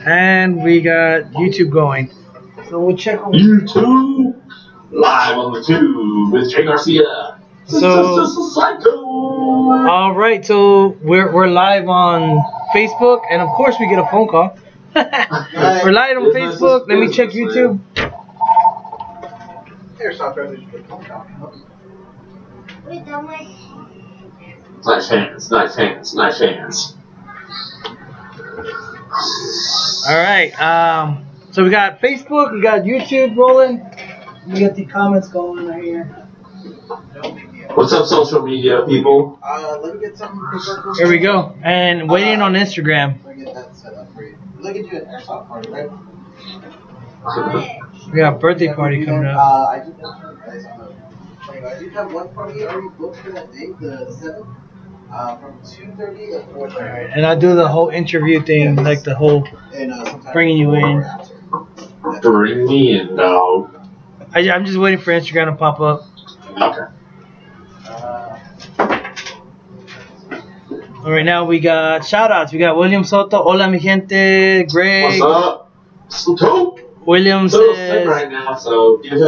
And we got YouTube going. So we'll check on YouTube live on the tube with Jay Garcia. So, all right, so we're live on Facebook, and of course we get a phone call. We're live on Facebook. Let me check YouTube. Airsoft Revolution. Nice hands, nice hands, nice hands. All right, so we got Facebook, we got YouTube rolling. We got the comments going right here. What's up, social media people? Let me get some. Here we go, and waiting on Instagram. Let me get that set up for you. Look at you an airsoft party, right? We got a birthday party coming up. I do have one party already booked for that date, the 7th, from 2:30 to 4:30. And I do the whole interview thing, like the whole bringing you in. Bring me in, dog. I'm just waiting for Instagram to pop up. Okay. All right, now we got shout outs. We got William Soto. Hola, mi gente. Greg. What's up? Soto? William Soto's sick says. right now, so give him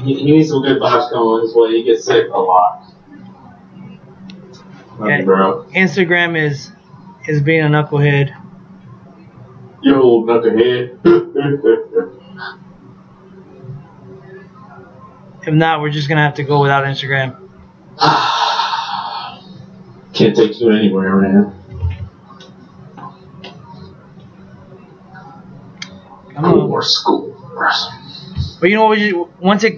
he needs some good vibes coming his way. He gets sick a lot. Yeah, Bro. Instagram is being a knucklehead. You old knucklehead. If not, we're just gonna have to go without Instagram. Can't take you anywhere, man. Come on. More school. But you know what? Once it,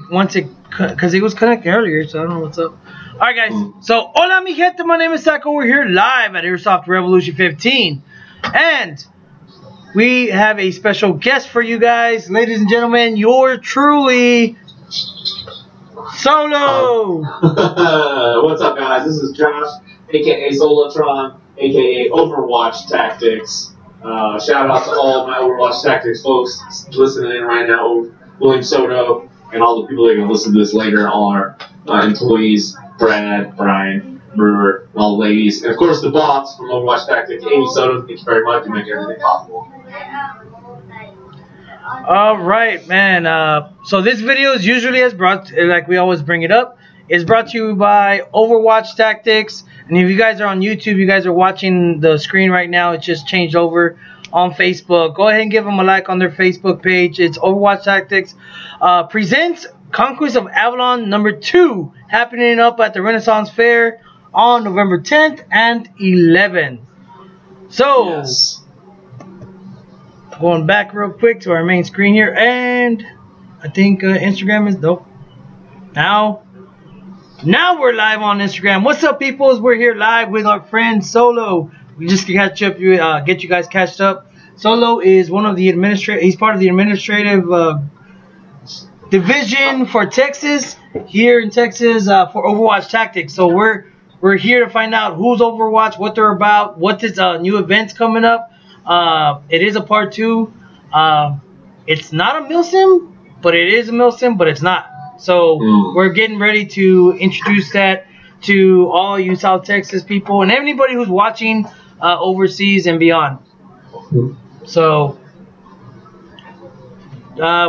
because it was connected earlier, so I don't know what's up. All right, guys. So, hola, mi gente. My name is Sacco. We're here live at Airsoft Revolution 15, and we have a special guest for you guys, ladies and gentlemen. You're truly Solo. What's up, guys? This is Josh, aka Solotron, aka Overwatch Tactics. Shout out to all my Overwatch Tactics folks listening in right now. William Soto, and all the people that are going to listen to this later, all our employees, Brad, Brian, Brewer, and all the ladies. And of course the boss from Overwatch Tactics, Amy Soto. Thank you very much. You make everything possible. All right, man. So this video is usually like we always bring it up, is brought to you by Overwatch Tactics. And if you guys are on YouTube, you guys are watching the screen right now. It just changed over on Facebook. Go ahead and give them a like on their Facebook page. It's Overwatch Tactics presents Conquest of Avalon #2, happening up at the Renaissance Fair on November 10th and 11th. So. Yes. Going back real quick to our main screen here, and I think Instagram is dope. Now we're live on Instagram. What's up, peoples? We're here live with our friend Solo. We just get you guys catched up. Solo is one of the he's part of the administrative division for Texas here in Texas for Overwatch Tactics. So we're here to find out who's Overwatch, what they're about, what is new events coming up. It is a part 2. It's not a milsim, but it is a milsim, but it's not. So we're getting ready to introduce that to all you South Texas people and anybody who's watching overseas and beyond. So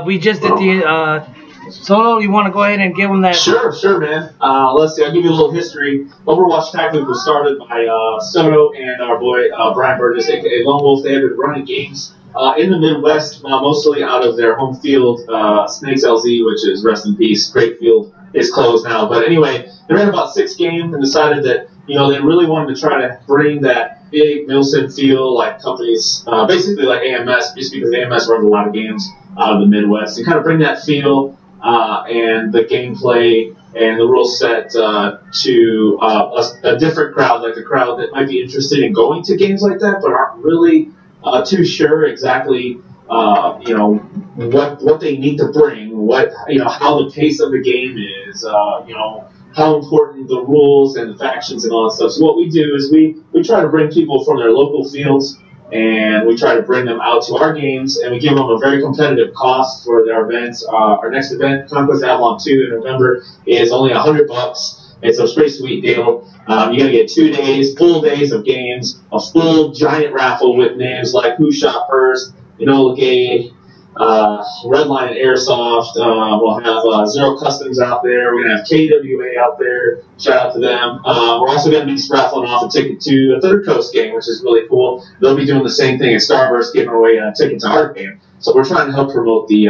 we just did the Solo. You want to go ahead and give them that? Sure, man. Let's see. I'll give you a little history. Overwatch Tactics was started by Soto and our boy Brian Burgess, aka Lone Wolf. They have been running games in the Midwest, mostly out of their home field, Snakes LZ, which is rest in peace. Great field is closed now. But anyway, they ran about 6 games and decided that they really wanted to try to bring that big Milsim feel, like companies, basically like AMS, just because AMS runs a lot of games out of the Midwest, and kind of bring that feel. And the gameplay and the rule set to a different crowd, like a crowd that might be interested in going to games like that, but aren't really too sure exactly, what they need to bring, how the pace of the game is, how important the rules and the factions and all that stuff. So what we do is we try to bring people from their local fields, and we try to bring them out to our games, and we give them a very competitive cost for their events. Our next event, Conquest Avalon 2 in November, is only $100. It's a pretty sweet deal. You're going to get 2 days, full days of games, a full giant raffle with names like Who Shot First, Enola Gay, Redline Airsoft. We'll have Zero Customs out there. We're going to have KWA out there. Shout out to them. We're also going to be raffling off a ticket to a Third Coast game, which is really cool. They'll be doing the same thing at Starburst, giving away a ticket to our game. So we're trying to help promote the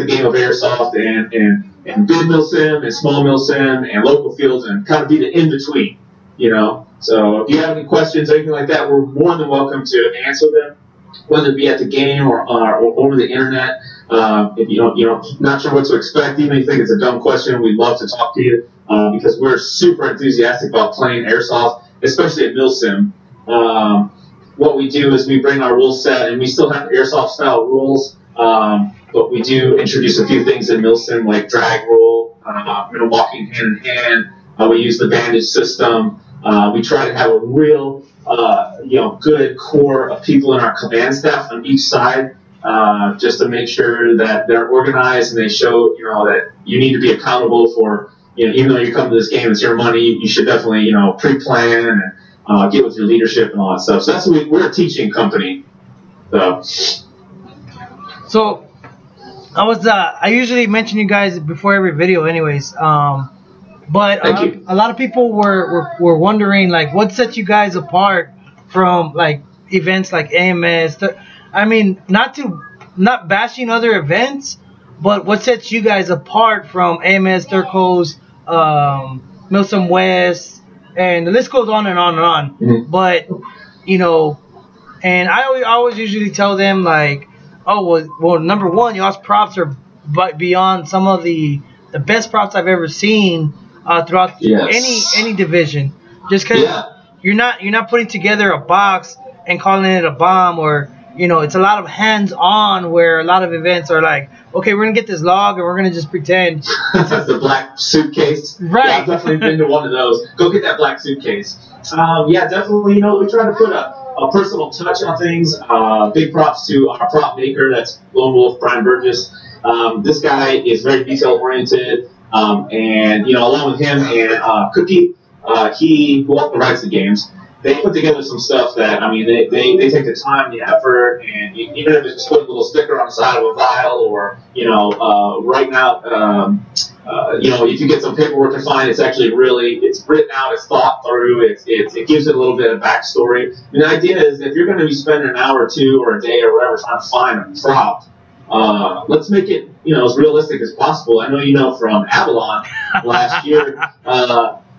game of Airsoft and big mill sim and small mill sim and local fields and kind of be the in-between, you know. So if you have any questions or anything like that, we're more than welcome to answer them, whether it be at the game or over the internet. If you're not sure what to expect, even if you think it's a dumb question, we'd love to talk to you because we're super enthusiastic about playing Airsoft, especially at Milsim. What we do is we bring our rule set, and we still have Airsoft style rules, but we do introduce a few things in Milsim like drag rule, walking hand in hand. We use the bandage system. We try to have a real good core of people in our command staff on each side, just to make sure that they're organized and they show, that you need to be accountable for, even though you come to this game, it's your money, you should definitely, pre-plan and get with your leadership and all that stuff. So that's what we're a teaching company. So I usually mention you guys before every video anyways. But a lot of people were wondering, like, what sets you guys apart from, like, events like AMS? I mean, not bashing other events, but what sets you guys apart from AMS, Third Coast, Milsom West, and the list goes on and on and on. Mm-hmm. But, and I always usually tell them, like, oh, well, number one, y'all's props are beyond some of the best props I've ever seen throughout any division. Just because you're not putting together a box and calling it a bomb, or it's a lot of hands-on, where a lot of events are like, okay, we're gonna get this log and we're gonna just pretend. The black suitcase. Right. Yeah, I've definitely been to one of those. Go get that black suitcase. Definitely. We try to put a personal touch on things. Big props to our prop maker. That's Lone Wolf Brian Burgess. This guy is very detail-oriented. And along with him and Cookie, who also writes the games, they put together some stuff that, they take the time, the effort, and even if it's just putting a little sticker on the side of a vial, or writing out, if you get some paperwork to find, it's actually it's written out, it's thought through, it gives it a little bit of backstory. And the idea is, if you're going to be spending an hour or two or a day or whatever trying to find a prop, let's make it as realistic as possible. I know from Avalon last year.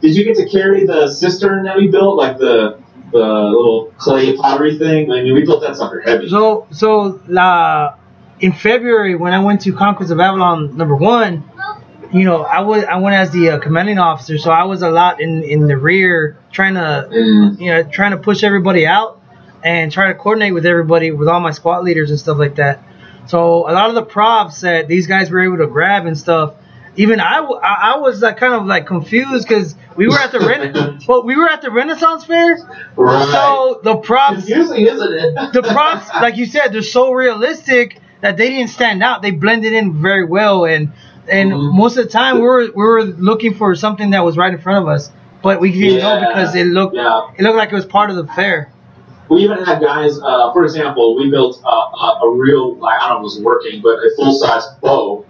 Did you get to carry the cistern that we built, like the little clay pottery thing? We built that sucker heavy. So in February, when I went to Conquest of Avalon #1, I went as the commanding officer, so I was a lot in the rear, trying to push everybody out and try to coordinate with everybody, with all my squad leaders and stuff like that. So a lot of the props that these guys were able to grab and stuff, even I was kind of confused, because we were at the Renaissance Fair. Right. So the props, confusing, isn't it? The props, like you said, they're so realistic that they didn't stand out. They blended in very well, and most of the time we were looking for something that was right in front of us, but we didn't know because it looked like it was part of the fair. We even had guys, for example, we built a real, I don't know if it was working, but a full-size bow,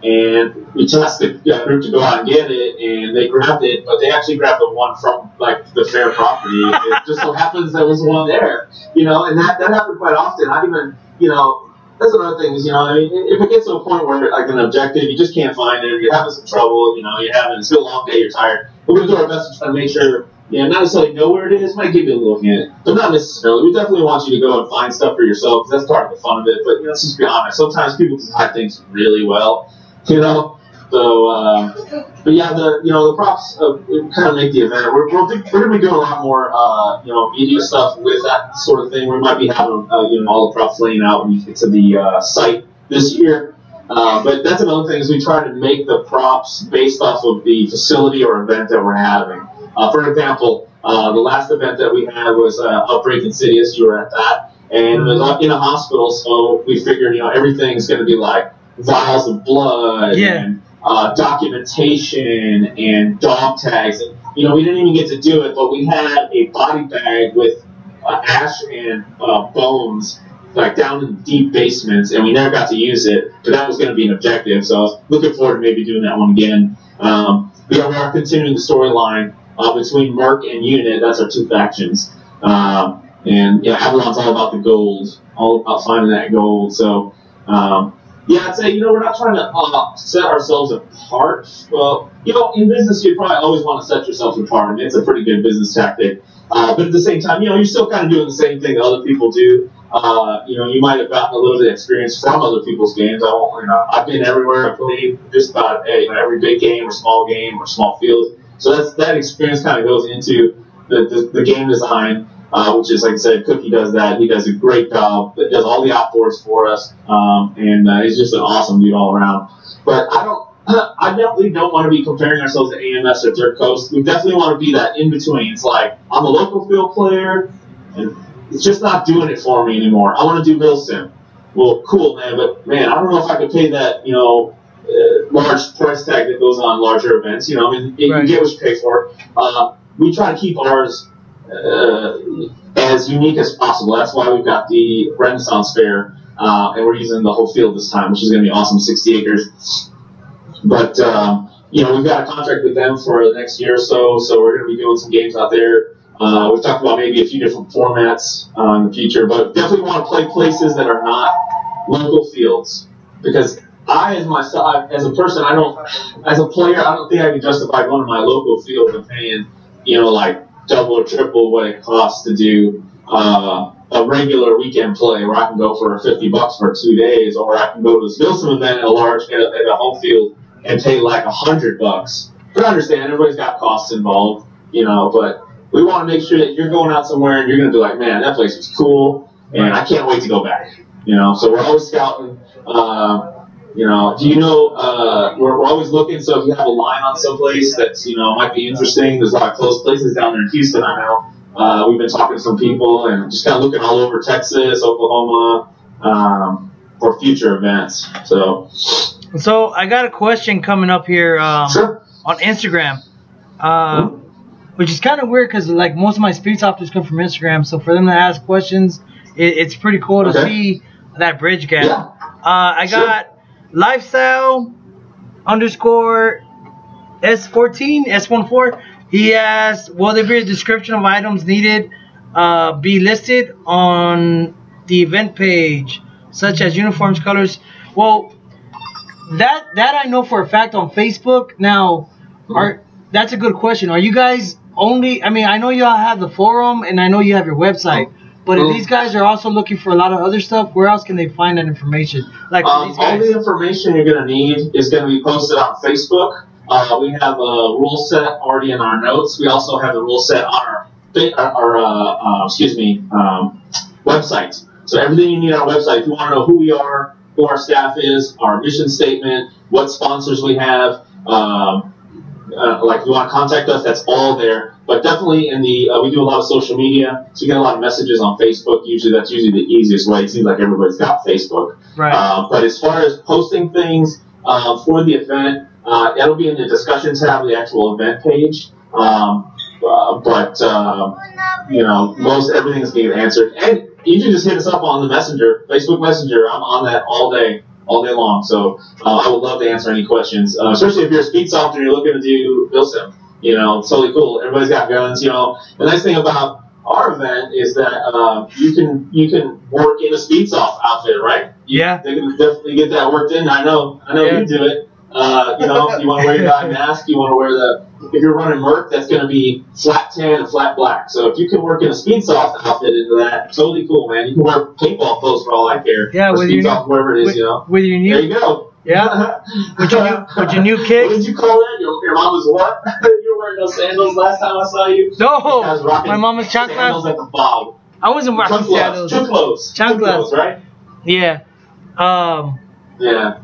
and we asked the group to go out and get it, and they grabbed it, but they actually grabbed the one from, the fair property. It just so happens there was one there, and that happened quite often. I even, that's another thing is, if it gets to a point where, an objective, you just can't find it, you're having some trouble, it's been a long day, you're tired, but we do our best to try to make sure, not necessarily know where it is, might give you a little hint, but not necessarily. We definitely want you to go and find stuff for yourself, because that's part of the fun of it, but, let's just be honest, sometimes people can hide things really well, so, but yeah, the props kind of make the event. We're going to be doing a lot more, media stuff with that sort of thing. We might be having, all the props laying out when you get to the site this year. But that's another thing, is we try to make the props based off of the facility or event that we're having. For example, the last event that we had was Outbreak Insidious. You were at that, and it was in a hospital, so we figured, everything's going to be like vials of blood and documentation and dog tags. And, you know, we didn't even get to do it, but we had a body bag with ash and bones, like down in deep basements, and we never got to use it. But that was going to be an objective, so I was looking forward to maybe doing that one again. We are continuing the storyline between Merc and Unit. That's our two factions. And yeah, Avalon's all about the gold, all about finding that gold. So yeah, I'd say, you know, we're not trying to set ourselves apart. Well, you know, in business, you probably always want to set yourself apart. I mean, it's a pretty good business tactic. But at the same time, you know, you're still kind of doing the same thing that other people do. You know, you might have gotten a little bit of experience from other people's games. I've been everywhere. I've played just about every big game or small field. So that experience kind of goes into the game design, which is, like I said, Cookie does that. He does a great job. He does all the outboards for us, and he's just an awesome dude all around. But I definitely don't want to be comparing ourselves to AMS or Third Coast. We definitely want to be that in between. It's like, I'm a local field player, and it's just not doing it for me anymore. I want to do Milsim. Well, cool, man, but man, I don't know if I could pay that, you know, large price tag that goes on larger events. You know, I mean, you get what you pay for. We try to keep ours as unique as possible. That's why we've got the Renaissance Fair, and we're using the whole field this time, which is going to be awesome, 60 acres. But, you know, we've got a contract with them for the next year or so we're going to be doing some games out there. We've talked about maybe a few different formats in the future, but definitely want to play places that are not local fields. Because as a person, as a player, I don't think I can justify going to my local field and paying, you know, like double or triple what it costs to do a regular weekend play, where I can go for $50 for 2 days, or I can go to this Milsim event at a home field and pay like $100. But I understand everybody's got costs involved, you know, but we want to make sure that you're going out somewhere and you're going to be like, man, that place was cool, and I can't wait to go back. You know, so we're always scouting. You know, we're always looking. So if you have a line on someplace that's, you know, might be interesting, there's a lot of close places down there in Houston, I know. We've been talking to some people and just kind of looking all over Texas, Oklahoma, for future events. So I got a question coming up here sure. on Instagram. Which is kind of weird because, like, most of my speed softwares come from Instagram. So for them to ask questions, it's pretty cool to see that bridge gap. Yeah. I got lifestyle _ S14. He asked, will there be a description of items needed be listed on the event page, such as uniforms, colors? Well, that I know for a fact on Facebook. Now, that's a good question. Are you guys only, I mean, I know y'all have the forum and I know you have your website, but if these guys are also looking for a lot of other stuff, where else can they find that information? Like for these guys? All the information you're going to need is going to be posted on Facebook. We have a rule set already in our notes. We also have the rule set on our website. So everything you need on our website, if you want to know who we are, who our staff is, our mission statement, what sponsors we have, like if you want to contact us, that's all there. But definitely we do a lot of social media, so you get a lot of messages on Facebook. That's usually the easiest way. It seems like everybody's got Facebook. Right. But as far as posting things for the event, that'll be in the discussion tab of the actual event page. You know, most everything's being answered. And you can just hit us up on the Messenger, Facebook Messenger. I'm on that all day long. So I would love to answer any questions, especially if you're a speed softer and you're looking to do Milsim. You know, it's totally cool. Everybody's got guns. You know, the nice thing about our event is that you can work in a speed soft outfit, right? Yeah. They can definitely get that worked in. I know you do it. You know, you want to wear your dye mask. You want to wear if you're running Merc, that's going to be flat tan and flat black. So if you can work in a speed soft outfit into that, totally cool, man. You can wear paintball clothes for all I care. Yeah, with speed soft, wherever it is, you know. With your new. There you go. Yeah. with your new kicks. What did you call that? Your mama's what? You were wearing those sandals last time I saw you. No, my mama's chanclas. Sandals at the bog. I wasn't rocking sandals. Chanclas, right? Yeah. Yeah.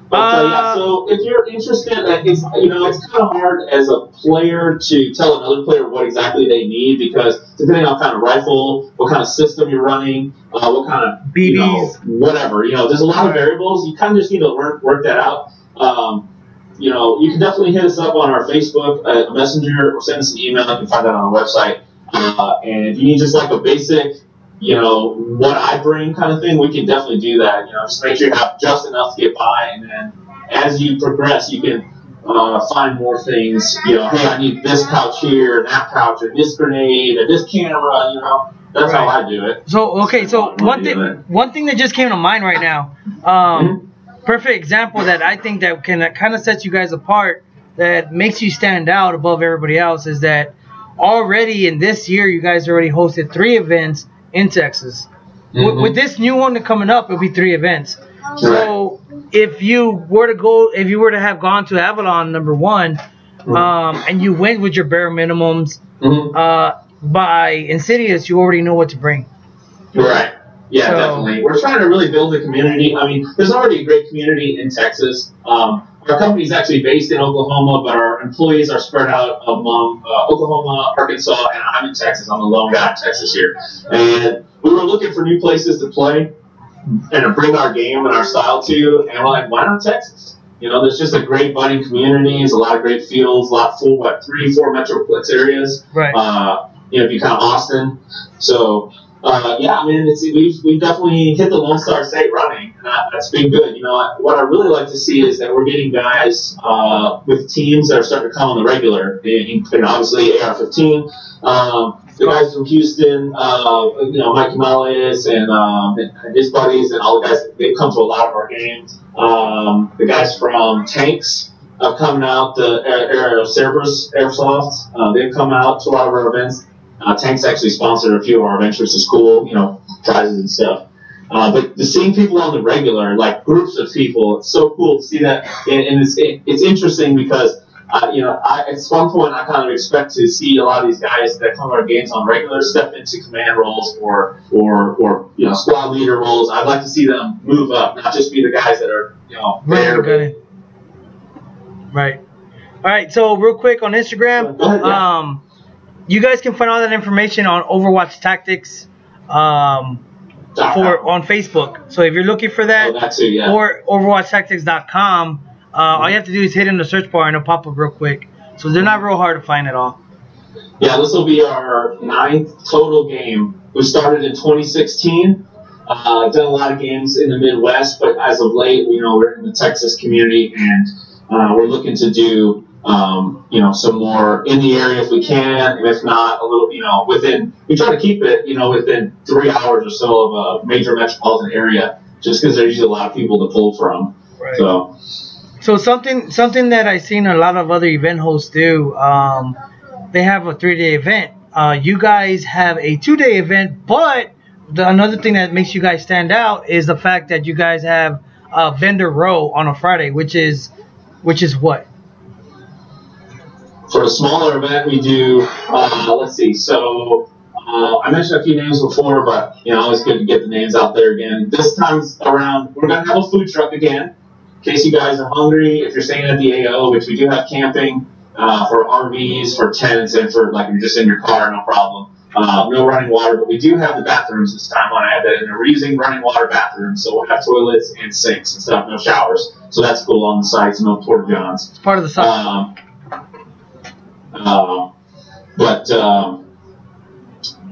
But so if you're interested, it's kind of hard as a player to tell another player what exactly they need, because depending on kind of rifle, what kind of system you're running, what kind of BBs, whatever, there's a lot of variables. You kind of just need to work that out. you know, you can definitely hit us up on our Facebook Messenger or send us an email. You can find that on our website. And if you need just like a basic, you know, what I bring kind of thing, we can definitely do that. You know, just make sure you have just enough to get by, and then as you progress, you can find more things. You know, hey, I need this pouch here, and that pouch, or this grenade, or this camera. You know, that's how I do it. So okay, so one thing that just came to mind right now, perfect example that I think that can kind of sets you guys apart, that makes you stand out above everybody else, is that already in this year you guys already hosted 3 events in Texas. With this new one coming up, it'll be 3 events. So if you were to have gone to Avalon #1, and you went with your bare minimums, by Insidious, you already know what to bring. Right. Yeah, definitely. We're trying to really build a community. I mean, there's already a great community in Texas. Our company is actually based in Oklahoma, but our employees are spread out among Oklahoma, Arkansas, and I'm in Texas. I'm a lone guy in Texas here. And we were looking for new places to play and to bring our game and our style to, and we're like, why not Texas? You know, there's just a great budding community. There's a lot of great fields, a lot full, 3-4 Metroplex areas. Right. You know, if you count Austin. So, yeah, I mean, we've definitely hit the Lone Star State running, and that's been good. You know, what I really like to see is that we're getting guys with teams that are starting to come on the regular, and obviously AR-15. The guys from Houston, you know, Mike Morales and his buddies and all the guys, they've come to a lot of our games. The guys from Tanks have come out, the Cerberus Airsoft, they've come out to a lot of our events. Tanks actually sponsored a few of our events, which is cool, you know, prizes and stuff. But seeing people on the regular, like groups of people, it's so cool to see that. And it's interesting because, you know, at some point I kind of expect to see a lot of these guys that come to our games on regular step into command roles or you know, squad leader roles. I'd like to see them move up, not just be the guys that are, you know, there. Right. All right. So real quick on Instagram, Go ahead, yeah. You guys can find all that information on Overwatch Tactics on Facebook. So if you're looking for that, or OverwatchTactics.com, all you have to do is hit in the search bar and it'll pop up real quick. So they're not real hard to find at all. Yeah, this will be our 9th total game. We started in 2016. Done a lot of games in the Midwest, but as of late, you know, we're in the Texas community, and we're looking to do you know, some more in the area if we can, and if not, a little, you know, we try to keep it, you know, within 3 hours or so of a major metropolitan area, just because there's usually a lot of people to pull from. Right. So something that I've seen a lot of other event hosts do, they have a 3-day event. You guys have a 2-day event, but another thing that makes you guys stand out is the fact that you guys have a vendor row on a Friday, which is what? For a smaller event, we do, let's see, so I mentioned a few names before, but, you know, always good to get the names out there again. This time around, we're going to have a food truck again, in case you guys are hungry. If you're staying at the AO, which we do have camping for RVs, for tents, and for, like, you're just in your car, no problem. No running water, but we do have the bathrooms this time. I want to add that in. We're using running water bathrooms, so we'll have toilets and sinks and stuff, no showers. So that's cool on the sites, no porta johns. It's part of the site.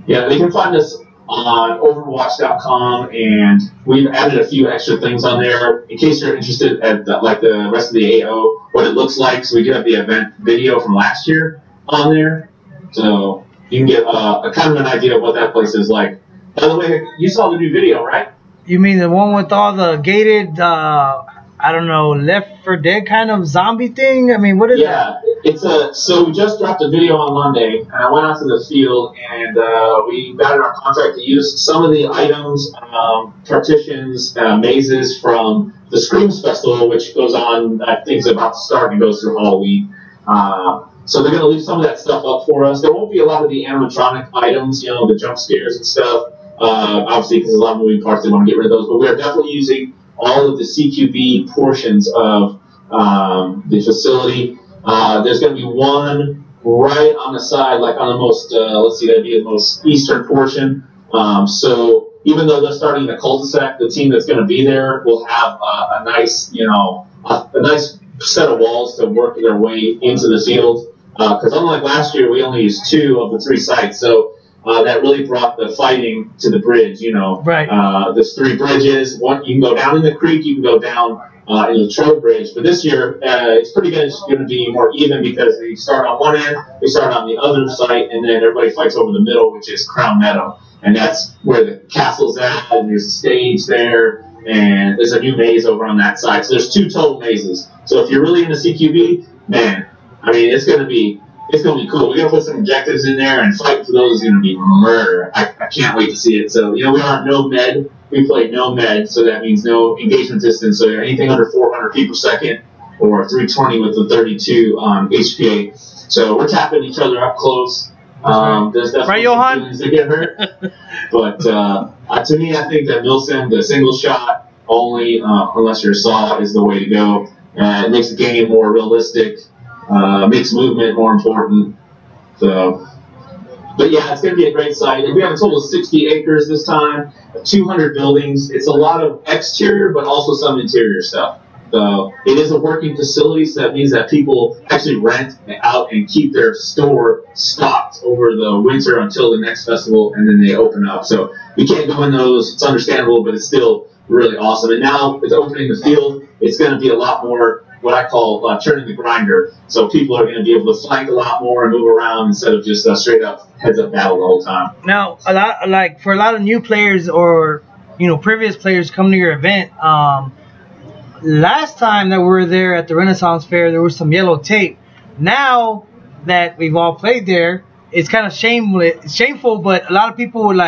Yeah, they can find us on Overwatch.com, and we've added a few extra things on there in case you're interested at like the rest of the AO, what it looks like. So we do have the event video from last year on there, so you can get a kind of an idea of what that place is like. By the way, you saw the new video, right? You mean the one with all the gated, I don't know, Left 4 Dead kind of zombie thing? I mean, what is that? Yeah, so we just dropped a video on Monday, and I went out to the field, and we got in our contract to use some of the items, partitions, mazes from the Screams Festival, which goes on, I think it's about to start and goes through Halloween. So they're going to leave some of that stuff up for us. There won't be a lot of the animatronic items, you know, the jump scares and stuff, obviously because there's a lot of moving parts, they want to get rid of those, but we're definitely using all of the CQB portions of the facility. There's going to be one right on the side, like on the most, let's see, that'd be the most eastern portion. So even though they're starting the cul-de-sac, the team that's going to be there will have a nice, you know, a nice set of walls to work their way into the field. Because unlike last year, we only used 2 of the 3 sites, so that really brought the fighting to the bridge. You know, right? There's 3 bridges. One, you can go down in the creek, you can go down in the Troll Bridge. But this year, it's pretty good. It's going to be more even because they start on one end, they start on the other site, and then everybody fights over the middle, which is Crown Meadow, and that's where the castle's at. And there's a stage there. And there's a new maze over on that side. So there's 2 total mazes. So if you're really into CQB, man, I mean, it's gonna be cool. We're gonna put some objectives in there, and fight for those is gonna be murder. I can't wait to see it. So we are no med. We play no med, so that means no engagement distance. So anything under 400 feet per second or 320 with the 32 HPA. So we're tapping each other up close. There's definitely some feelings that get hurt, but to me, I think that Milsim, the single shot only, unless you're a saw, is the way to go. It makes the game more realistic, makes movement more important. So, but yeah, it's going to be a great site. We have a total of 60 acres this time, 200 buildings. It's a lot of exterior, but also some interior stuff. So it is a working facility, so that means that people actually rent out and keep their store stocked over the winter until the next festival, and then they open up. So you can't go in those. It's understandable, but it's still really awesome. And now it's opening the field. It's going to be a lot more what I call turning the grinder. So people are going to be able to flank a lot more and move around instead of just straight up heads up battle the whole time. Now, for a lot of new players or previous players coming to your event. Last time that we were there at the Renaissance Fair, there was some yellow tape. Now that we've all played there, it's kind of shameful, but a lot of people would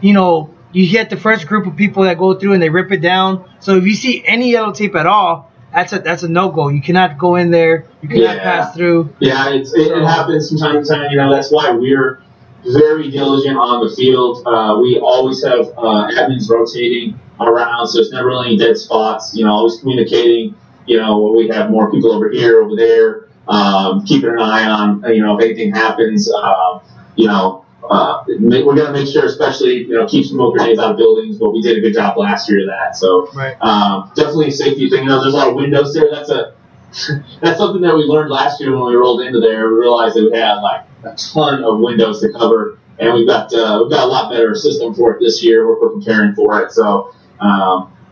you get the first group of people that go through and they rip it down. So if you see any yellow tape at all, that's a no-go. You cannot go in there. You cannot pass through. Yeah, it happens from time to time. That's why we're very diligent on the field. We always have admins rotating around, so it's never really any dead spots. Always communicating. We have more people over here, over there. Keeping an eye on, if anything happens. We're gonna make sure, especially keep smoke grenades out of buildings. But we did a good job last year of that. So definitely a safety thing. There's a lot of windows there. That's something that we learned last year when we rolled into there. We realized that we had a ton of windows to cover, and we've got a lot better system for it this year. We're preparing for it, so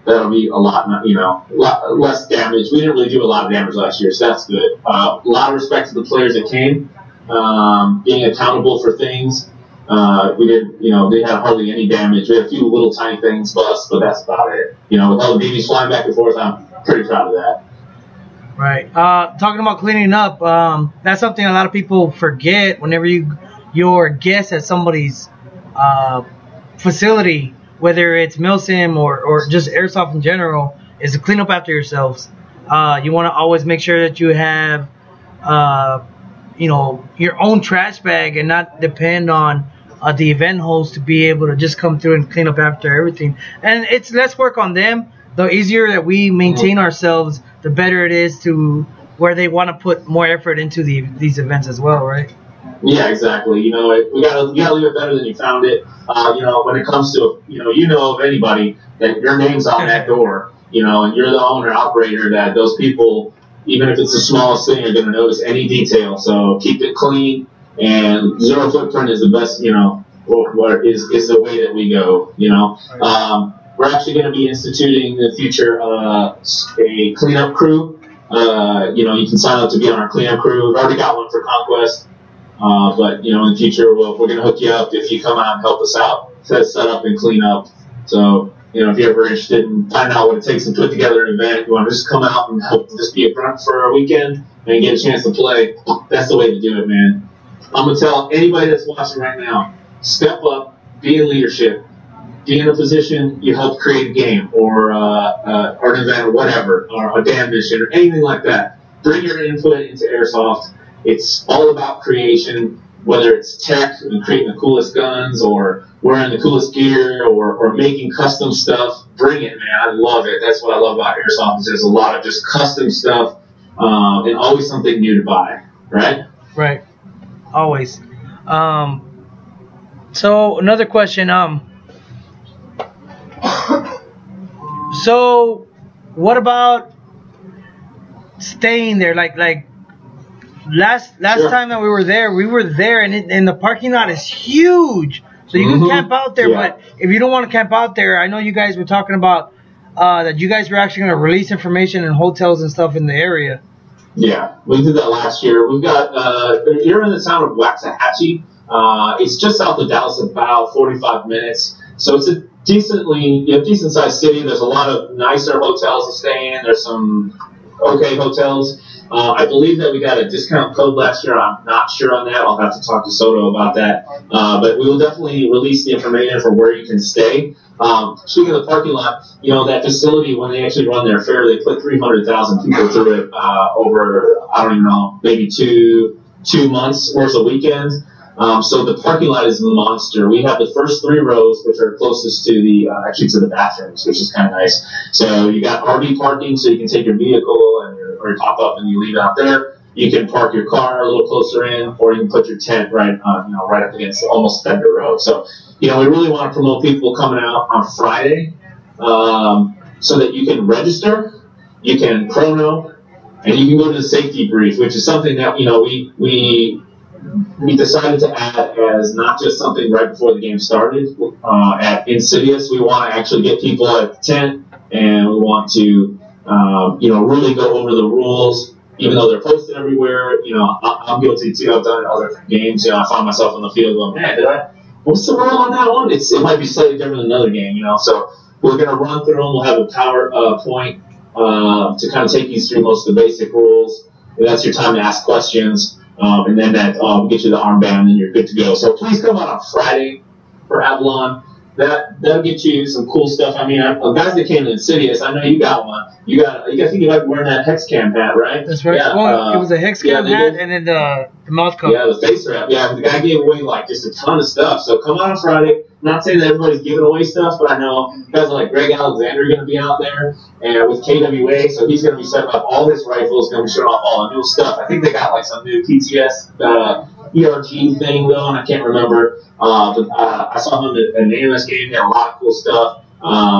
that'll be a lot less damage. We didn't really do a lot of damage last year, so that's good. A lot of respect to the players that came, being accountable for things. We didn't, they had hardly any damage. We had a few little tiny things bust, but that's about it. With all the babies flying back and forth, I'm pretty proud of that. Right. Talking about cleaning up, that's something a lot of people forget whenever you're a guest at somebody's facility, whether it's Milsim or just Airsoft in general, is to clean up after yourselves. You want to always make sure that you have, your own trash bag and not depend on the event host to be able to just come through and clean up after everything. And it's less work on them. The easier that we maintain ourselves, the better it is to where they want to put more effort into these events as well, right? Yeah, exactly. We gotta leave it better than you found it. When it comes to of anybody that your name's on that door, and you're the owner operator, that those people, even if it's the smallest thing, are gonna notice any detail. So keep it clean, and zero footprint is the best. What is the way that we go. We're actually going to be instituting in the future a cleanup crew. You can sign up to be on our cleanup crew. We've already got one for Conquest, but in the future we're going to hook you up if you come out and help us out, set up and clean up. So if you're ever interested in finding out what it takes to put together an event, you want to just come out and help, just be a grunt for a weekend and get a chance to play. That's the way to do it, man. I'm going to tell anybody that's watching right now, step up, be in leadership. Be in a position you help create a game or an event or whatever, or a damn mission or anything like that. Bring your input into Airsoft. It's all about creation, whether it's tech and creating the coolest guns or wearing the coolest gear or making custom stuff. Bring it, man. I love it. That's what I love about Airsoft is there's a lot of just custom stuff and always something new to buy, right? Right. Always. So another question, so what about staying there. Like last Sure. time that we were there, and the parking lot is huge. So you can camp out there, Yeah. but if you don't want to camp out there, I know you guys were talking about that you guys were actually going to release information in hotels and stuff in the area. Yeah, we did that last year. We've got, you're in the town of Waxahachie. It's just south of Dallas, about 45 minutes. So it's a decent sized city. There's a lot of nicer hotels to stay in. There's some okay hotels. I believe that we got a discount code last year. I'm not sure on that. I'll have to talk to Soto about that. But we will definitely release the information for where you can stay. Speaking of the parking lot, that facility, when they actually run their fair, they put 300,000 people through it over, I don't even know, maybe two months worth of weekends. So the parking lot is a monster. We have the first 3 rows, which are closest to the bathrooms, which is kind of nice. So you got RV parking, so you can take your vehicle or your pop-up and you leave it out there. You can park your car a little closer in, or you can put your tent right up against almost Fender Road. So, we really want to promote people coming out on Friday, so that you can register, you can chrono, and you can go to the safety brief, which is something that we decided to add as not just something right before the game started. At Insidious, we want to actually get people at the tent, and we want to really go over the rules, even though they're posted everywhere. I'm guilty too. I've done it in other games. I find myself on the field going, man, what's the rule on that one? It might be slightly different than another game, So we're going to run through them. We'll have a PowerPoint to kind of take you through most of the basic rules. And that's your time to ask questions. And then that will get you the armband, and you're good to go. So please come out on Friday for Avalon. That'll get you some cool stuff. I mean, guys that came to Insidious, I know you got one. I think you like wearing that Hexcam hat, right? That's right. Yeah, it was a Hexcam hat and then the mouth cover. Yeah, the face wrap. Yeah, the guy gave away just a ton of stuff. So come out on Friday. Not saying that everybody's giving away stuff, but I know guys like Greg Alexander are going to be out there, and with KWA, so he's going to be setting up all his rifles, going to be showing off all the new stuff. I think they got some new PTS ERG thing going. I can't remember. But I saw him at an AMS game. He had a lot of cool stuff.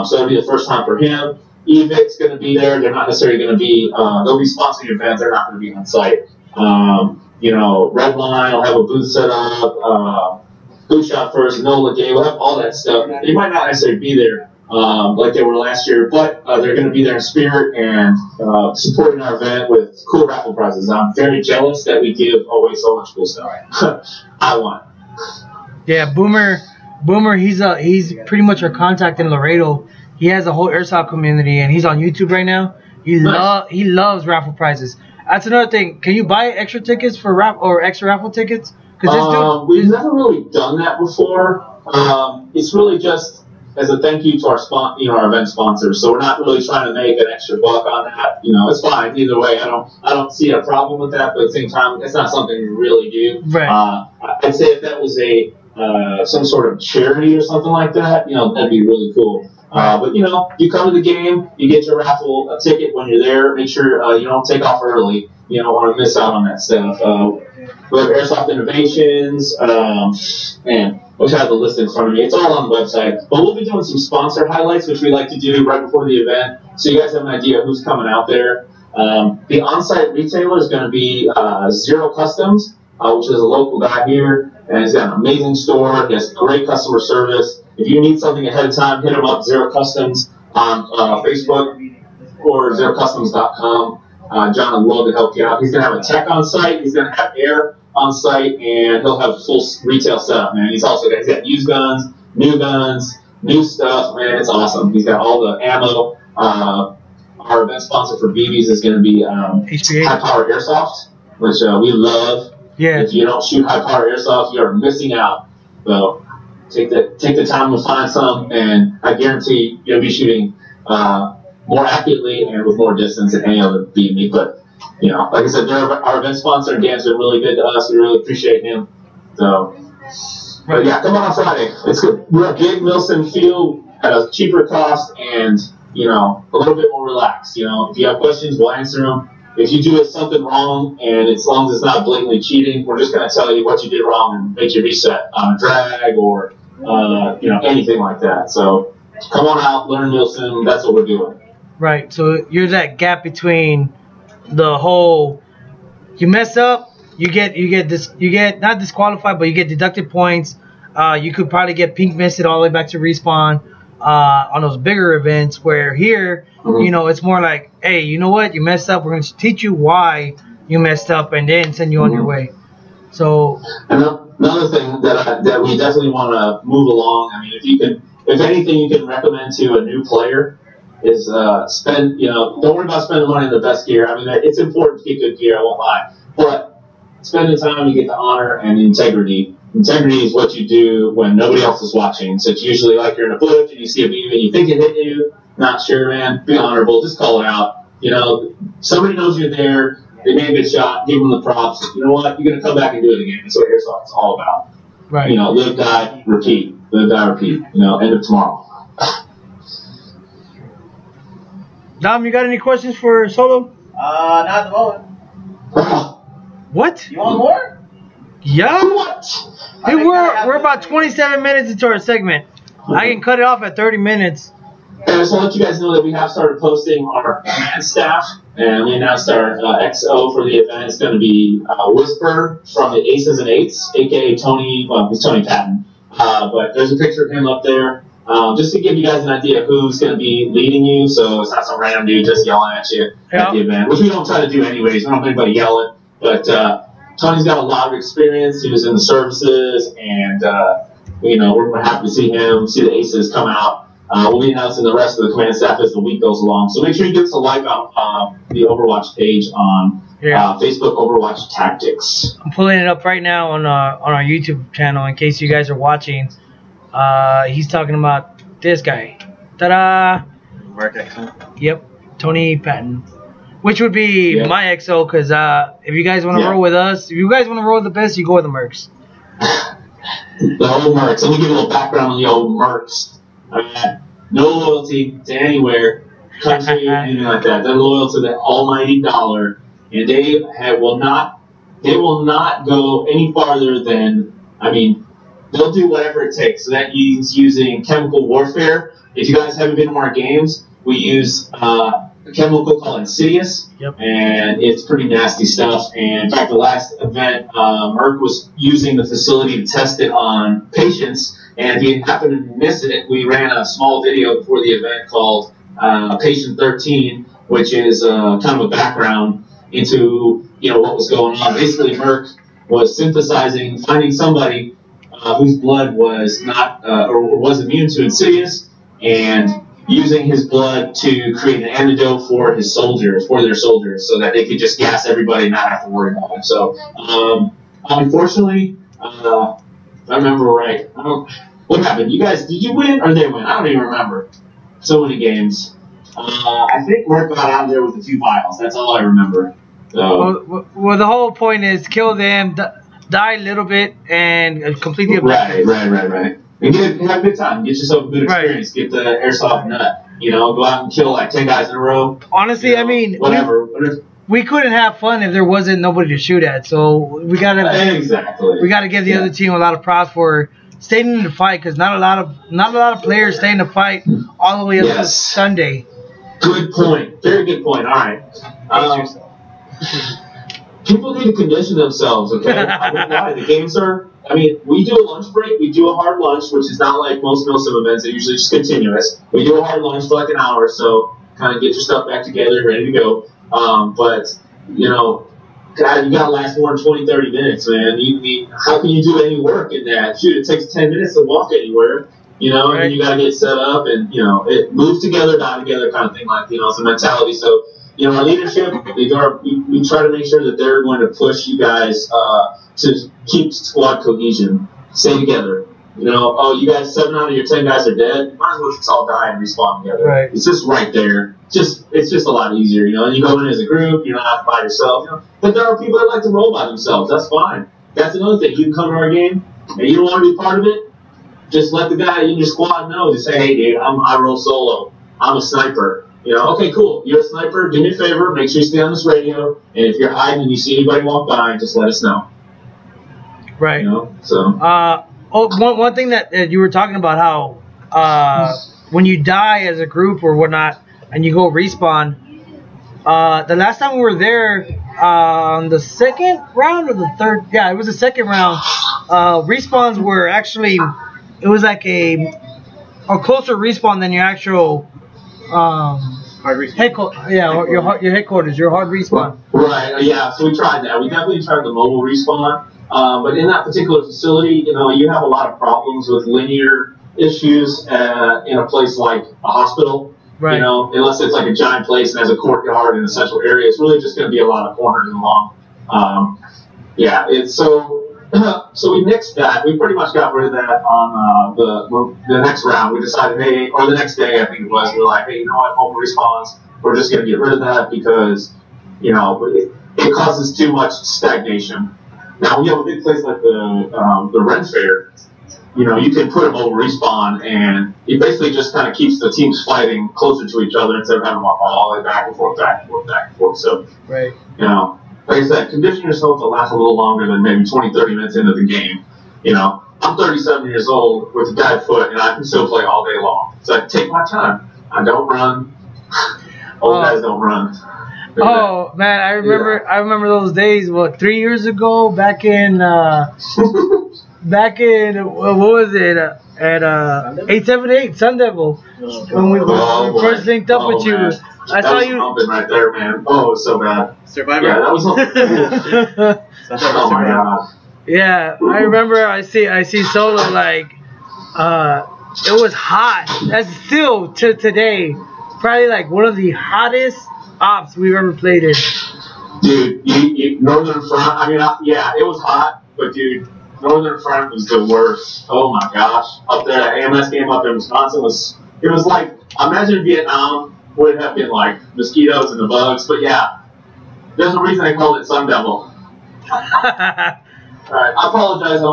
So it'll be the first time for him. Evic's going to be there. They're not necessarily going to be, they'll be sponsoring events. They're not going to be on site. Redline will have a booth set up. Boot Shop First, Nola Gay, we'll have all that stuff. They might not necessarily be there like they were last year, but they're going to be there in spirit and supporting our event with cool raffle prizes. I'm very jealous that we give away so much cool stuff. I want. Yeah, Boomer, he's pretty much our contact in Laredo. He has a whole Airsoft community, and he's on YouTube right now. He loves raffle prizes. That's another thing. Can you buy extra tickets for extra raffle tickets? We've never really done that before. It's really just as a thank you to our our event sponsors. So we're not really trying to make an extra buck on that. It's fine either way. I don't see a problem with that, but at the same time, it's not something we really do. Right. I'd say if that was some sort of charity or something like that, that'd be really cool. But you come to the game, you get your raffle ticket when you're there. Make sure you don't take off early. You don't want to miss out on that stuff. We have Airsoft Innovations, and I wish I had the list in front of me. It's all on the website. But we'll be doing some sponsor highlights, which we like to do right before the event, so you guys have an idea of who's coming out there. The on-site retailer is going to be Zero Customs, which is a local guy here, and he's got an amazing store. He has great customer service. If you need something ahead of time, hit him up, Zero Customs, on Facebook or zerocustoms.com. John would love to help you out. He's going to have a tech on site. He's going to have air on site, and he'll have full retail setup, man. He's got used guns, new stuff, man. It's awesome. He's got all the ammo. Our event sponsor for BBs is going to be High Power Airsoft, which we love. Yeah. If you don't shoot high power airsoft, you're missing out. So take the time to find some, and I guarantee you'll be shooting more accurately and with more distance than any other BB. But like I said, they're our event sponsor, and Dan's been really good to us. We really appreciate him. So, but yeah, come on Friday. It's good. We're at Gig Milson Field at a cheaper cost, and a little bit more relaxed. If you have questions, we'll answer them. If you do something wrong, and as long as it's not blatantly cheating, we're just going to tell you what you did wrong and make you reset on a drag or anything like that. So come on out, learn Milson. That's what we're doing. Right. So you're that gap between the whole you mess up, you get not disqualified, but you get deducted points. You could probably get pink misted all the way back to respawn on those bigger events. Where here, you know, it's more like, hey, you know what, you messed up. We're going to teach you why you messed up, and then send you on your way. So another thing that we definitely want to move along. I mean, if anything, you can recommend to a new player is spend. You know, don't worry about spending money on the best gear. I mean, it's important to get good gear. I won't lie, but spend the time to get the honor and integrity. Integrity is what you do when nobody else is watching. So it's usually like you're in a bush and you see a beam and you think it hit you. Not sure, man. Be honorable. Just call it out. You know, somebody knows you're there. They made a good shot. Give them the props. You know what? You're going to come back and do it again. That's what Airsoft is all about. right. You know, live, die, repeat. Live, die, repeat. You know, end of tomorrow. Dom, you got any questions for Solo? Not at the moment. What? You want more? Yeah. What? Hey, we're about 27 minutes into our segment. I can cut it off at 30 minutes. And I just want to let you guys know that we have started posting our command staff, and we announced our XO for the event. It's going to be Whisper from the Aces and Eights, aka Tony. Well, he's Tony Patton, but there's a picture of him up there, just to give you guys an idea of who's going to be leading you. So it's not some random dude just yelling at you at the event, which we don't try to do anyways. We don't have anybody yelling, but Tony's got a lot of experience. He was in the services, and you know, we're happy to see him, see the Aces come out. We'll be announcing the rest of the command staff as the week goes along. So make sure you give us a like on the Overwatch page on Facebook, Overwatch Tactics. I'm pulling it up right now on our YouTube channel in case you guys are watching. He's talking about this guy. Ta-da! Yep, Tony Patton. Which would be my XO, because if you guys want to roll with us, if you guys want to roll with the best, you go with the Mercs. The old Mercs. Let me give you a little background on the old Mercs. No loyalty to anywhere, country, anything like that. They're loyal to the almighty dollar, and they will not go any farther than, I mean, they'll do whatever it takes. So that means using chemical warfare. If you guys haven't been to our games, we use a chemical called Insidious, and it's pretty nasty stuff. And in fact, the last event, Merck was using the facility to test it on patients. And if you happen to miss it, we ran a small video before the event called Patient 13, which is kind of a background into, you know, what was going on. Basically, Merck was synthesizing, finding somebody whose blood was not or was immune to Insidious, and using his blood to create an antidote for his soldiers, for their soldiers, so that they could just gas everybody and not have to worry about it. So, unfortunately, if I remember right, what happened? You guys, did you win or they win? I don't even remember. So many games. I think Merck got out there with a few vials. That's all I remember. So. Well, the whole point is kill them, die a little bit, and complete the objective. Right. And have a good time. Get yourself a good experience. Get the airsoft nut. You know, go out and kill like 10 guys in a row. Honestly, you know, I mean, whatever. We couldn't have fun if there wasn't nobody to shoot at. So we gotta We gotta give the other team a lot of props for staying in the fight, because not a lot of players stay in the fight all the way up to Sunday. Good point. Very good point. All right. People need to condition themselves. Okay. I won't lie. The games are. I mean, we do a lunch break. We do a hard lunch, which is not like most Milsim events. They're usually just continuous. We do a hard lunch for like an hour or so, kind of get your stuff back together, ready to go. But, you know, God, you got to last more than 20, 30 minutes, man. How can you do any work in that? Shoot, it takes 10 minutes to walk anywhere, you know, and then you got to get set up and, you know, it moves together, die together kind of thing, like, you know, it's a mentality. So, you know, our leadership, we try to make sure that they're going to push you guys to keep squad cohesion, stay together. You know, oh, you guys, 7 out of your 10 guys are dead. Might as well just all die and respawn together. Right. It's just right there. It's just a lot easier, you know. And you go in as a group. You're not by yourself. You know? But there are people that like to roll by themselves. That's fine. That's another thing. You can come to our game and you don't want to be part of it. Just let the guy in your squad know. Just say, hey, dude, I roll solo. I'm a sniper. You know, okay, cool. You're a sniper. Do me a favor. Make sure you stay on this radio. And if you're hiding and you see anybody walk by, just let us know. Right. You know. So. One thing that you were talking about, how when you die as a group or whatnot and you go respawn, The last time we were there, on the second round or the third, yeah, it was the second round. Respawns were actually, it was like a closer respawn than your actual Hard respawn. your headquarters, your hard respawn. Right. Yeah. So we tried that. We definitely tried the mobile respawn, but in that particular facility, you have a lot of problems with linear issues in a place like a hospital. Right. Unless it's like a giant place and has a courtyard in a central area, it's really just going to be a lot of corners along. Yeah. It's so. So we nixed that. We pretty much got rid of that on the next round. We decided, hey, or the next day I think it was, we were like, hey, you know what, mobile respawns, we're just going to get rid of that because, it causes too much stagnation. Now, when you have a big place like the Ren Fair, you can put a mobile respawn and it basically just kind of keeps the teams fighting closer to each other instead of having to walk all the way back and forth, back and forth, back and forth. So, right. Like I said, condition yourself to last a little longer than maybe 20, 30 minutes into the game. I'm 37 years old with a bad foot, and I can still play all day long. So I take my time. I don't run. Old guys don't run. Oh man, I remember. Yeah. I remember those days. What, 3 years ago? Back in what was it? At 878 Sun Devil, when we first linked up with you. Man. I saw you right there, man. Oh, it was so bad. Survivor. Yeah, that was. Oh my god. Yeah, I remember. I see Solo like, it was hot. That's still to today, probably like one of the hottest ops we've ever played in. Dude, you Northern Front. I mean, yeah, it was hot, but dude, Northern Front was the worst. Oh my gosh, up there, that AMS game up in Wisconsin it was like, imagine Vietnam would have been like mosquitoes and the bugs, but yeah, there's a reason they called it Sun Devil. Alright, I apologize, I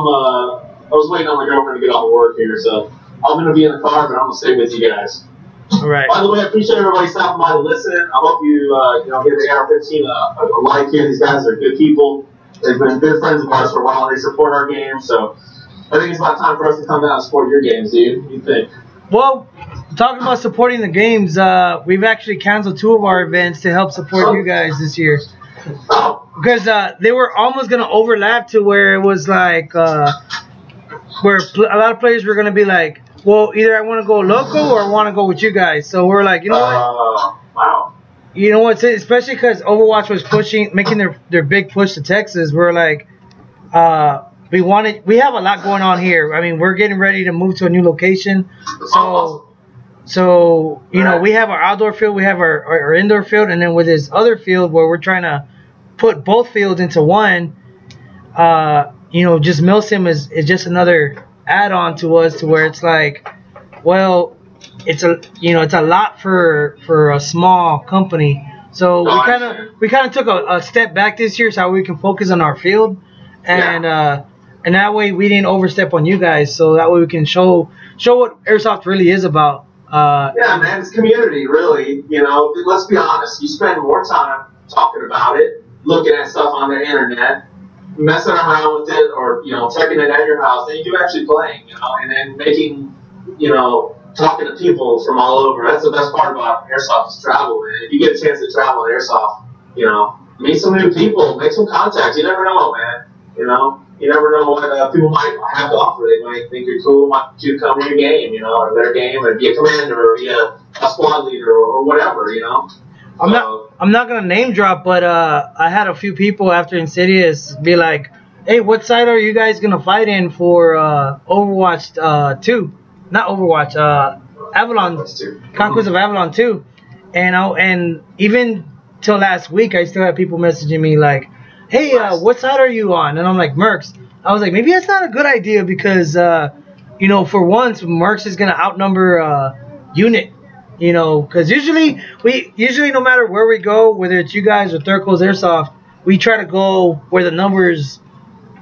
was waiting on my girlfriend to get off of work here, so I'm going to be in the car, but I'm going to stay with you guys. Alright. By the way, I appreciate everybody stopping by to listen. I hope you, give the AR-15 a like here. These guys are good people. They've been good friends of ours for a while. They support our game, so I think it's about time for us to come down and support your games, dude. What do you think? Well, talking about supporting the games, we've actually canceled 2 of our events to help support you guys this year. Because they were almost going to overlap to where it was like, where a lot of players were going to be like, well, either I want to go local or I want to go with you guys. So we're like, you know what? Wow. You know what? Especially because Overwatch was making their big push to Texas. We're like, we have a lot going on here. I mean, we're getting ready to move to a new location. So we have our outdoor field, we have our indoor field, and then with this other field where we're trying to put both fields into one, just Milsim is just another add-on to us, to where it's like, well, it's a lot for a small company. So we kind of took a step back this year, so we can focus on our field, and that way we didn't overstep on you guys. So that way we can show what Airsoft really is about. Yeah, man, it's community, really. Let's be honest. You spend more time talking about it, looking at stuff on the internet, messing around with it, or checking it at your house, than you do actually playing. And then making, talking to people from all over. That's the best part about Airsoft, is travel, man. If you get a chance to travel in Airsoft, meet some new people, make some contacts. You never know, man. You never know what people might have to offer. They might think you're cool, want you to come to your game, or their game, or be a commander, or be a squad leader, or whatever, I'm not gonna name drop, but I had a few people after Insidious be like, "Hey, what side are you guys gonna fight in for Overwatch 2? Not Overwatch, Avalon, Conquest of Avalon 2." And even till last week, I still have people messaging me like, "Hey, what side are you on?" And I'm like, Mercs. I was like, maybe that's not a good idea because, for once, Mercs is going to outnumber Unit, because usually no matter where we go, whether it's you guys or Third Coast Airsoft, we try to go where the numbers,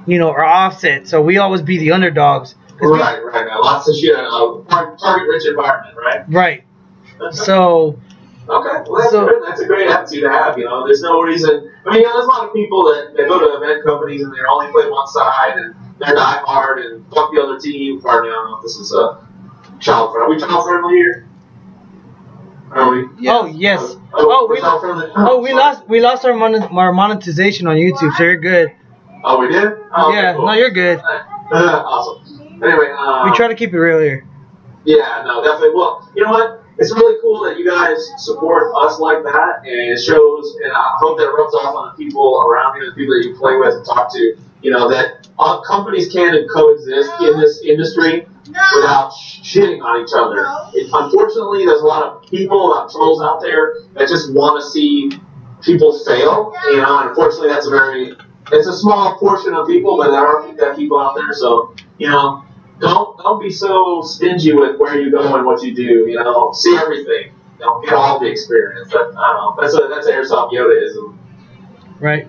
are offset. So we always be the underdogs. Right. Lots of shit. Target-rich environment, right? Right. So... Okay, well, that's a great attitude to have, There's no reason. I mean, there's a lot of people that go to event companies and they only play one side and they're die hard and fuck the other team. Pardon me, I don't know if this is a child friendly. Are we child friendly here? Are we? Yes. Oh yes. We lost our monetization on YouTube, so you're good. Oh, we did? Oh, yeah, cool. no, you're good. Awesome. Anyway, we try to keep it real here. Yeah, no, definitely. Well, you know what? It's really cool that you guys support us like that, and it shows, and I hope that rubs off on the people around you, the people that you play with and talk to, you know, that companies can coexist in this industry without shitting on each other. Unfortunately, there's a lot of people, a lot of trolls out there that just want to see people fail, you know, and unfortunately it's a small portion of people, but there are people out there, so, you know, don't be so stingy with where you go and what you do. You know, see everything. You know, get all the experience. But, I don't know. That's Airsoft Yodaism. Right.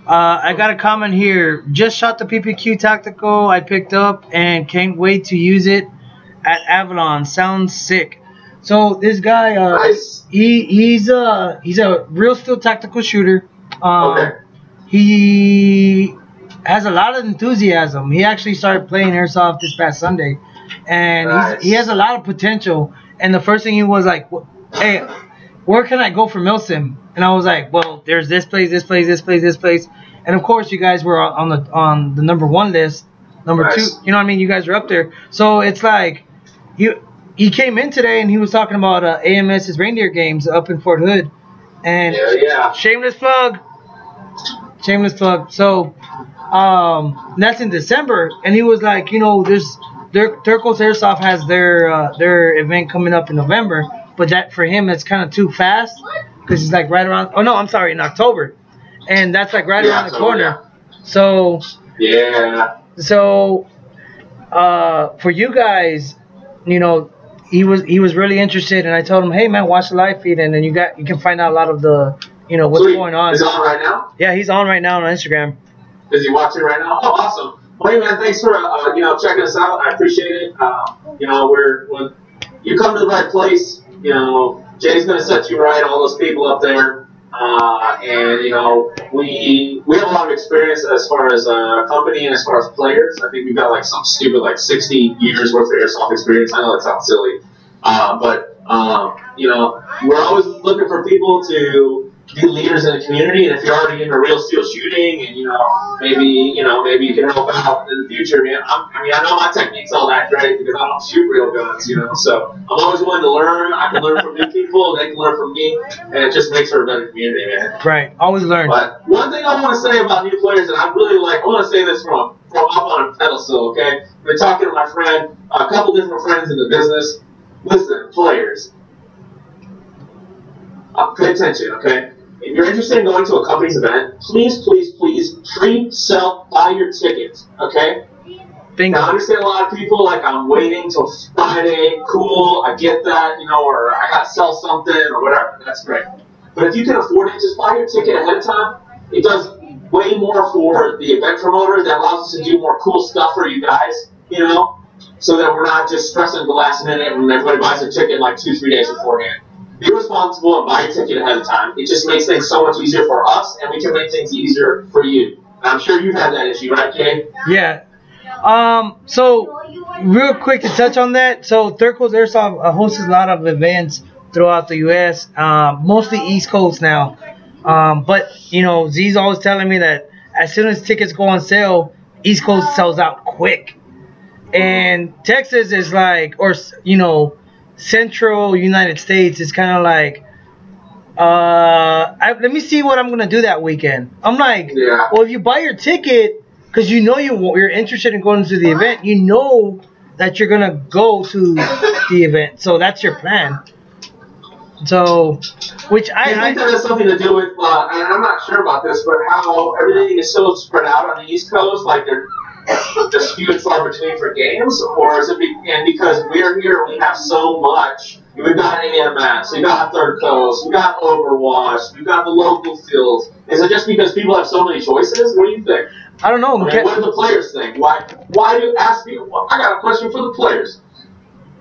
I got a comment here. Just shot the PPQ tactical I picked up and can't wait to use it at Avalon. Sounds sick. So this guy, nice. He's a real steel tactical shooter. Okay. He has a lot of enthusiasm. He actually started playing Airsoft this past Sunday, and nice. he has a lot of potential. And the first thing he was like, "Hey, where can I go for milsim?" And I was like, "Well, there's this place, this place, this place, this place." And of course, you guys were on the #1 list, number nice. 2. You know what I mean? You guys are up there. So it's like he came in today and he was talking about AMS's reindeer games up in Fort Hood, and yeah. Shameless plug. So. That's in December, and he was like, you know, Turco's Airsoft has their event coming up in November, but that for him it's kind of too fast because it's like right around. Oh no, I'm sorry, in October, and that's like right around the corner. Yeah. So yeah. So for you guys, you know, he was really interested, and I told him, hey man, watch the live feed, and then you can find out a lot of the, you know, what's going on. Is he on right now? Yeah, he's on right now on Instagram. Is he watching right now? Oh, awesome. Well, hey, man, thanks for, you know, checking us out. I appreciate it. You know, when you come to the right place, you know, Jay's going to set you right, all those people up there. And, you know, we have a lot of experience as far as a company and as far as players. I think we've got, like, some stupid, like, 60 years worth of Airsoft experience. I know that sounds silly. But you know, we're always looking for people to be leaders in the community, and if you're already into real steel shooting, and maybe you can help out in the future. Man, I know my technique's all that great because I don't shoot real guns, So I'm always willing to learn. I can learn from new people, they can learn from me, and it just makes for a better community, man. Right, always learn. But one thing I want to say about new players, and I really like, I want to say this from up on a pedestal, okay? I've been talking to my friend, a couple different friends in the business. Listen, players, pay attention, okay? If you're interested in going to a company's event, please, please, please, buy your tickets, okay? Now, I understand a lot of people, like, I'm waiting till Friday, cool, I get that, or I gotta sell something, or whatever, that's great. But if you can afford it, just buy your ticket ahead of time. It does way more for the event promoter, that allows us to do more cool stuff for you guys, so that we're not just stressing at the last minute when everybody buys their ticket like 2-3 days beforehand. Be responsible and buy your ticket ahead of time. It just makes things so much easier for us, and we can make things easier for you. And I'm sure you've had that issue, right, Kay? Yeah. So, real quick to touch on that. So, Third Coast Airsoft hosts a lot of events throughout the U.S., mostly East Coast now. But, Z's always telling me that as soon as tickets go on sale, East Coast sells out quick. And Texas is like, or, Central United States is kind of like, let me see what I'm going to do that weekend. I'm like, yeah. Well, if you buy your ticket, because you're interested in going to the event, that you're going to go to the event. So that's your plan. So, which I think that has something to do with, and I'm not sure about this, but how everything is so spread out on the East Coast, like they're few and far between for games, or is it because we're here, we have so much. We've got AMS, we've got Third Coast, we've got Overwatch, we've got the local fields. Is it just because people have so many choices? What do you think? I don't know. What do the players think? Why do you ask me? I got a question for the players.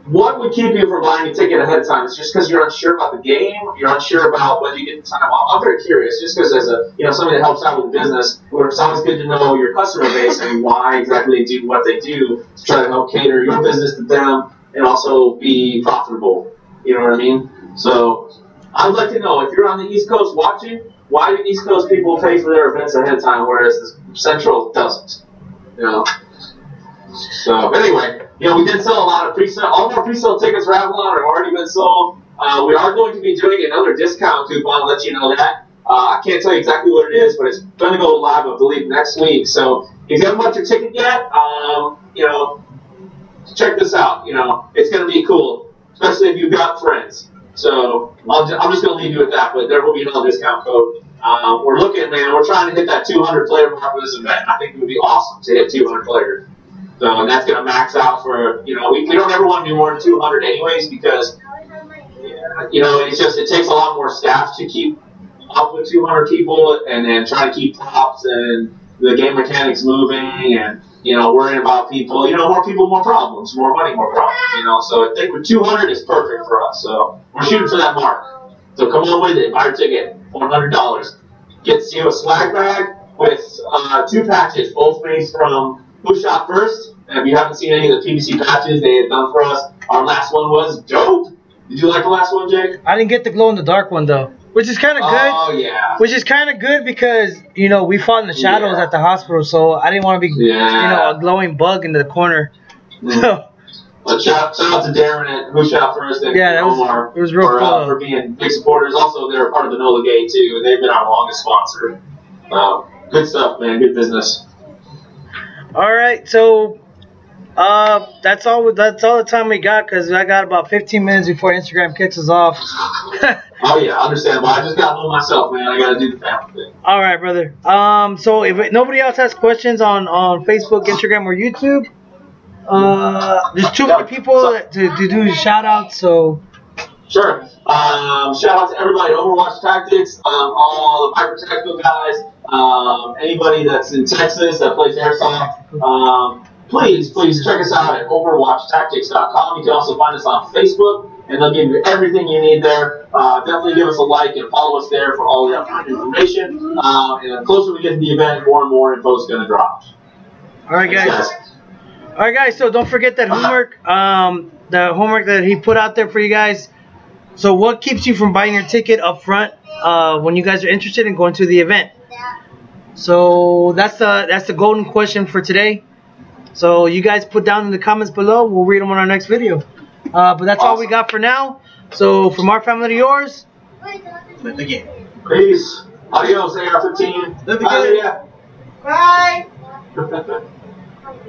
What would keep you from buying a ticket ahead of time? Is it just because you're unsure about the game? You're unsure about whether you get the time off? I'm very curious, just because as somebody that helps out with the business, where it's always good to know your customer base and why exactly they do what they do to try to help cater your business to them and also be profitable. You know what I mean? So I would like to know, if you're on the East Coast watching, why do East Coast people pay for their events ahead of time, whereas the Central doesn't? You know. So anyway, you know, we did sell a lot of pre-sale. All of our pre-sale tickets for Avalon have already been sold. We are going to be doing another discount coupon. I'll let you know that. I can't tell you exactly what it is, but it's going to go live, I believe, next week. So if you haven't bought your ticket yet, you know, check this out. You know, it's going to be cool, especially if you've got friends. So I'm just going to leave you with that, but there will be another discount code. We're looking, man, we're trying to hit that 200 player mark for this event. I think it would be awesome to hit 200 players. So, and that's going to max out for, you know, we don't ever want to do more than 200 anyways, because, you know, it takes a lot more staff to keep up with 200 people, and then try to keep props and the game mechanics moving, and, you know, worrying about people. You know, more people, more problems. More money, more problems. You know, so I think with 200 is perfect for us. So we're shooting for that mark. So come on with it. Buy your ticket. $400. Gets you a swag bag with 2 patches, both made from Who Shot First. And if you haven't seen any of the PVC patches they had done for us, our last one was dope. Did you like the last one, Jake? I didn't get the glow in the dark one though, which is kind of good. Oh yeah. Which is kind of good because, you know, we fought in the shadows at the hospital, so I didn't want to be, you know, a glowing bug in the corner. So. Well, shout out to Darren at Who Shot First and Omar it was real cool. For being big supporters. Also, they're part of the NOLA Gate too. They've been our longest sponsor. Good stuff, man. Good business. All right, so that's all the time we got, because I got about 15 minutes before Instagram kicks us off. Oh yeah, understandable. I just got home myself, man. I got to do the family thing. All right, brother. So if nobody else has questions on Facebook, Instagram, or YouTube, there's 2 more people to do shout outs, so. Sure. Shout out to everybody at Overwatch Tactics, all the Viper Tactical guys, anybody that's in Texas that plays Airsoft. Please check us out at overwatchtactics.com. You can also find us on Facebook, and they'll give you everything you need there. Definitely give us a like and follow us there for all the upcoming information. And the closer we get to the event, more and more info is going to drop. All right, guys. All right, guys. So don't forget that homework. The homework that he put out there for you guys. So what keeps you from buying your ticket up front when you guys are interested in going to the event? So that's the golden question for today. So you guys put down in the comments below. We'll read them on our next video. But that's all we got for now. So from our family to yours, Live the game. Peace. Adios, AR-15. Live the game. Bye.